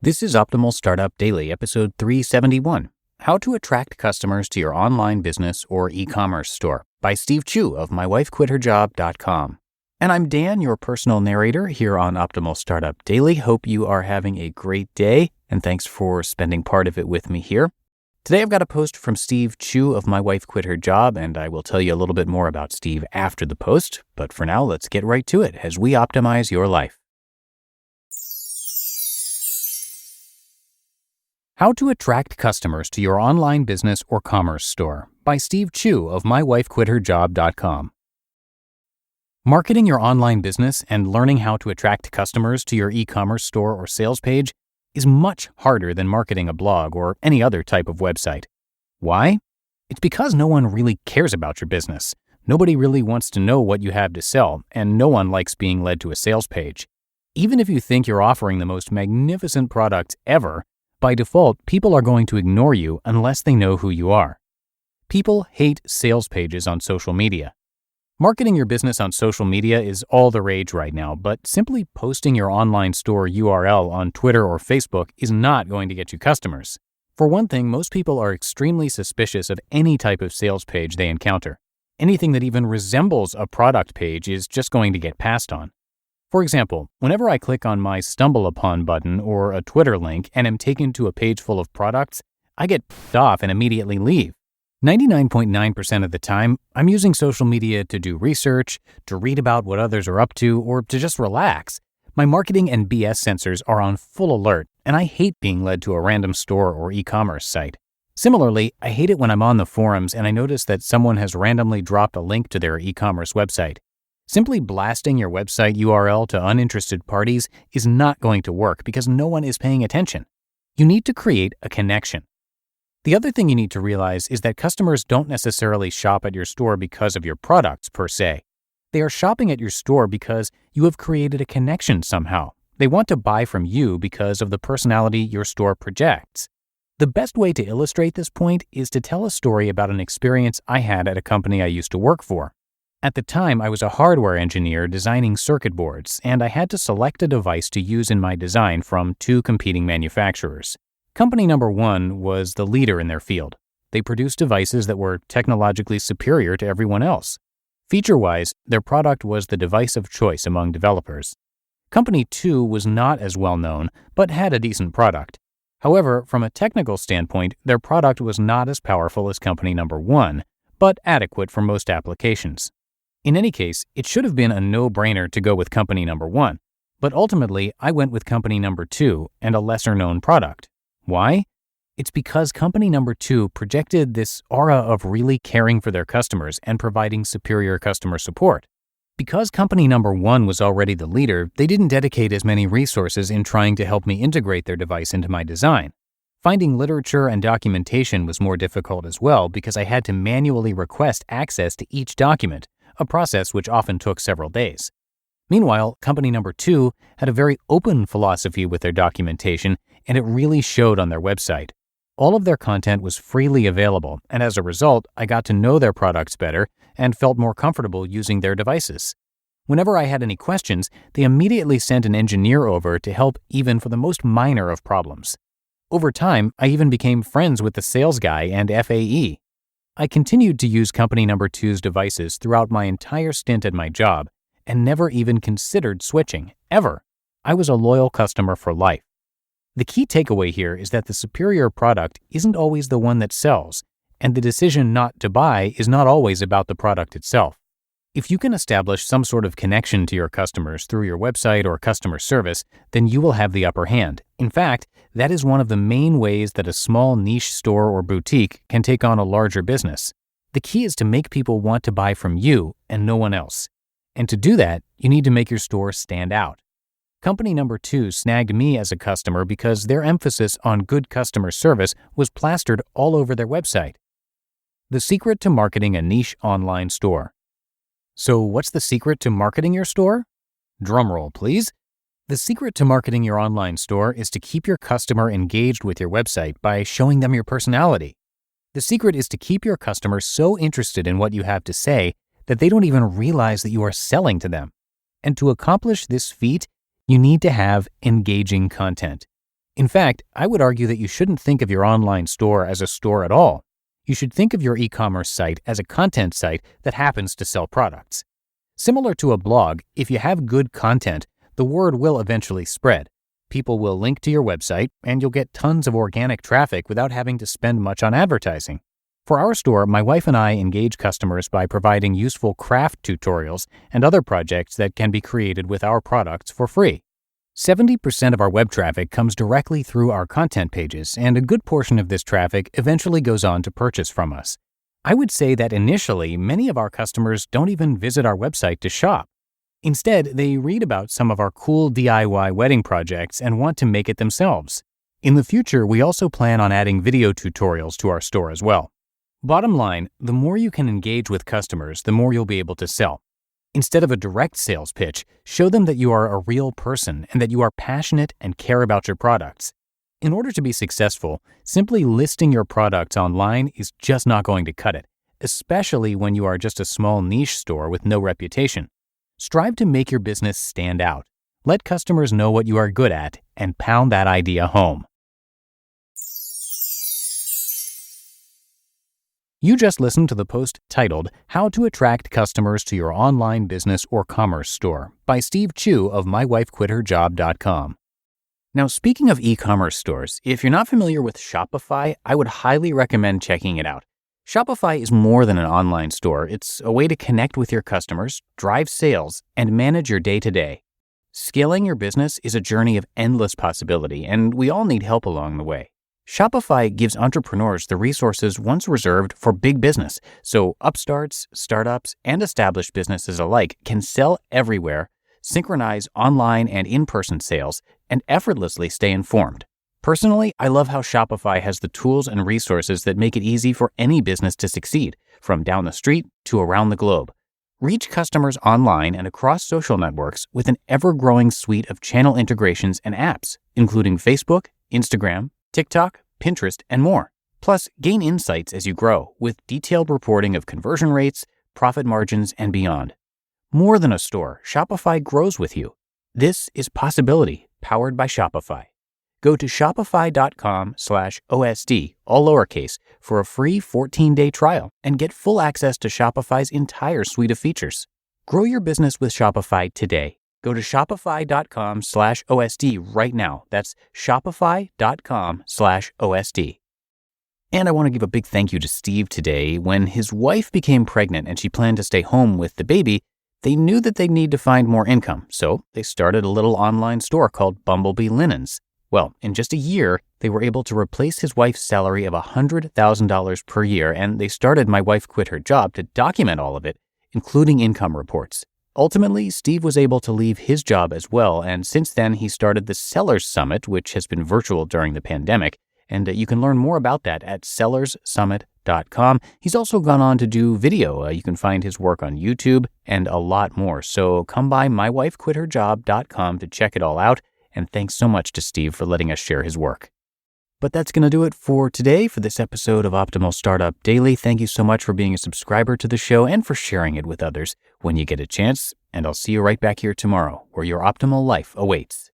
This is Optimal Startup Daily, episode 371, How to Attract Customers to Your Online Business or E-commerce Store by Steve Chou of mywifequitherjob.com. And I'm Dan, your personal narrator here on Optimal Startup Daily. Hope you are having a great day, and thanks for spending part of it with me here. Today I've got a post from Steve Chou of My Wife Quit Her Job, and I will tell you a little bit more about Steve after the post. But for now, let's get right to it as we optimize your life. How to Attract Customers to Your Online Business or Commerce Store by Steve Chou of mywifequitherjob.com. Marketing your online business and learning how to attract customers to your e-commerce store or sales page is much harder than marketing a blog or any other type of website. Why? It's because no one really cares about your business. Nobody really wants to know what you have to sell, and no one likes being led to a sales page. Even if you think you're offering the most magnificent product ever, by default, people are going to ignore you unless they know who you are. People hate sales pages on social media. Marketing your business on social media is all the rage right now, but simply posting your online store URL on Twitter or Facebook is not going to get you customers. For one thing, most people are extremely suspicious of any type of sales page they encounter. Anything that even resembles a product page is just going to get passed on. For example, whenever I click on my Stumble Upon button or a Twitter link and am taken to a page full of products, I get pissed off and immediately leave. 99.9% of the time, I'm using social media to do research, to read about what others are up to, or to just relax. My marketing and BS sensors are on full alert, and I hate being led to a random store or e-commerce site. Similarly, I hate it when I'm on the forums and I notice that someone has randomly dropped a link to their e-commerce website. Simply blasting your website URL to uninterested parties is not going to work because no one is paying attention. You need to create a connection. The other thing you need to realize is that customers don't necessarily shop at your store because of your products per se. They are shopping at your store because you have created a connection somehow. They want to buy from you because of the personality your store projects. The best way to illustrate this point is to tell a story about an experience I had at a company I used to work for. At the time, I was a hardware engineer designing circuit boards, and I had to select a device to use in my design from two competing manufacturers. Company number one was the leader in their field. They produced devices that were technologically superior to everyone else. Feature-wise, their product was the device of choice among developers. Company two was not as well known, but had a decent product. However, from a technical standpoint, their product was not as powerful as company number one, but adequate for most applications. In any case, it should have been a no-brainer to go with company number one, but ultimately I went with company number two and a lesser-known product. Why? It's because company number two projected this aura of really caring for their customers and providing superior customer support. Because company number one was already the leader, they didn't dedicate as many resources in trying to help me integrate their device into my design. Finding literature and documentation was more difficult as well because I had to manually request access to each document, a process which often took several days. Meanwhile, company number two had a very open philosophy with their documentation, and it really showed on their website. All of their content was freely available, and as a result, I got to know their products better and felt more comfortable using their devices. Whenever I had any questions, they immediately sent an engineer over to help even for the most minor of problems. Over time, I even became friends with the sales guy and FAE. I continued to use company number two's devices throughout my entire stint at my job and never even considered switching, ever. I was a loyal customer for life. The key takeaway here is that the superior product isn't always the one that sells, and the decision not to buy is not always about the product itself. If you can establish some sort of connection to your customers through your website or customer service, then you will have the upper hand. In fact, that is one of the main ways that a small niche store or boutique can take on a larger business. The key is to make people want to buy from you and no one else. And to do that, you need to make your store stand out. Company number two snagged me as a customer because their emphasis on good customer service was plastered all over their website. The secret to marketing a niche online store. So what's the secret to marketing your store? Drumroll, please. The secret to marketing your online store is to keep your customer engaged with your website by showing them your personality. The secret is to keep your customer so interested in what you have to say that they don't even realize that you are selling to them. And to accomplish this feat, you need to have engaging content. In fact, I would argue that you shouldn't think of your online store as a store at all. You should think of your e-commerce site as a content site that happens to sell products. Similar to a blog, if you have good content, the word will eventually spread. People will link to your website, and you'll get tons of organic traffic without having to spend much on advertising. For our store, my wife and I engage customers by providing useful craft tutorials and other projects that can be created with our products for free. 70% of our web traffic comes directly through our content pages, and a good portion of this traffic eventually goes on to purchase from us. I would say that initially, many of our customers don't even visit our website to shop. Instead, they read about some of our cool DIY wedding projects and want to make it themselves. In the future, we also plan on adding video tutorials to our store as well. Bottom line, the more you can engage with customers, the more you'll be able to sell. Instead of a direct sales pitch, show them that you are a real person and that you are passionate and care about your products. In order to be successful, simply listing your products online is just not going to cut it, especially when you are just a small niche store with no reputation. Strive to make your business stand out. Let customers know what you are good at and pound that idea home. You just listened to the post titled, How to Attract Customers to Your Online Business or Commerce Store by Steve Chou of mywifequitherjob.com. Now, speaking of e-commerce stores, if you're not familiar with Shopify, I would highly recommend checking it out. Shopify is more than an online store. It's a way to connect with your customers, drive sales, and manage your day-to-day. Scaling your business is a journey of endless possibility, and we all need help along the way. Shopify gives entrepreneurs the resources once reserved for big business, so upstarts, startups, and established businesses alike can sell everywhere, synchronize online and in-person sales, and effortlessly stay informed. Personally, I love how Shopify has the tools and resources that make it easy for any business to succeed, from down the street to around the globe. Reach customers online and across social networks with an ever-growing suite of channel integrations and apps, including Facebook, Instagram, TikTok, Pinterest, and more. Plus, gain insights as you grow with detailed reporting of conversion rates, profit margins, and beyond. More than a store, Shopify grows with you. This is Possibility, powered by Shopify. Go to shopify.com/OSD, all lowercase, for a free 14-day trial and get full access to Shopify's entire suite of features. Grow your business with Shopify today. Go to shopify.com/OSD right now. That's shopify.com/OSD. And I want to give a big thank you to Steve today. When his wife became pregnant and she planned to stay home with the baby, they knew that they'd need to find more income, so they started a little online store called Bumblebee Linens. Well, in just a year, they were able to replace his wife's salary of $100,000 per year, and they started My Wife Quit Her Job to document all of it, including income reports. Ultimately, Steve was able to leave his job as well, and since then he started the Sellers Summit, which has been virtual during the pandemic, and you can learn more about that at sellerssummit.com. He's also gone on to do video. You can find his work on YouTube and a lot more, so come by mywifequitherjob.com to check it all out, and thanks so much to Steve for letting us share his work. But that's going to do it for today for this episode of Optimal Startup Daily. Thank you so much for being a subscriber to the show and for sharing it with others when you get a chance. And I'll see you right back here tomorrow where your optimal life awaits.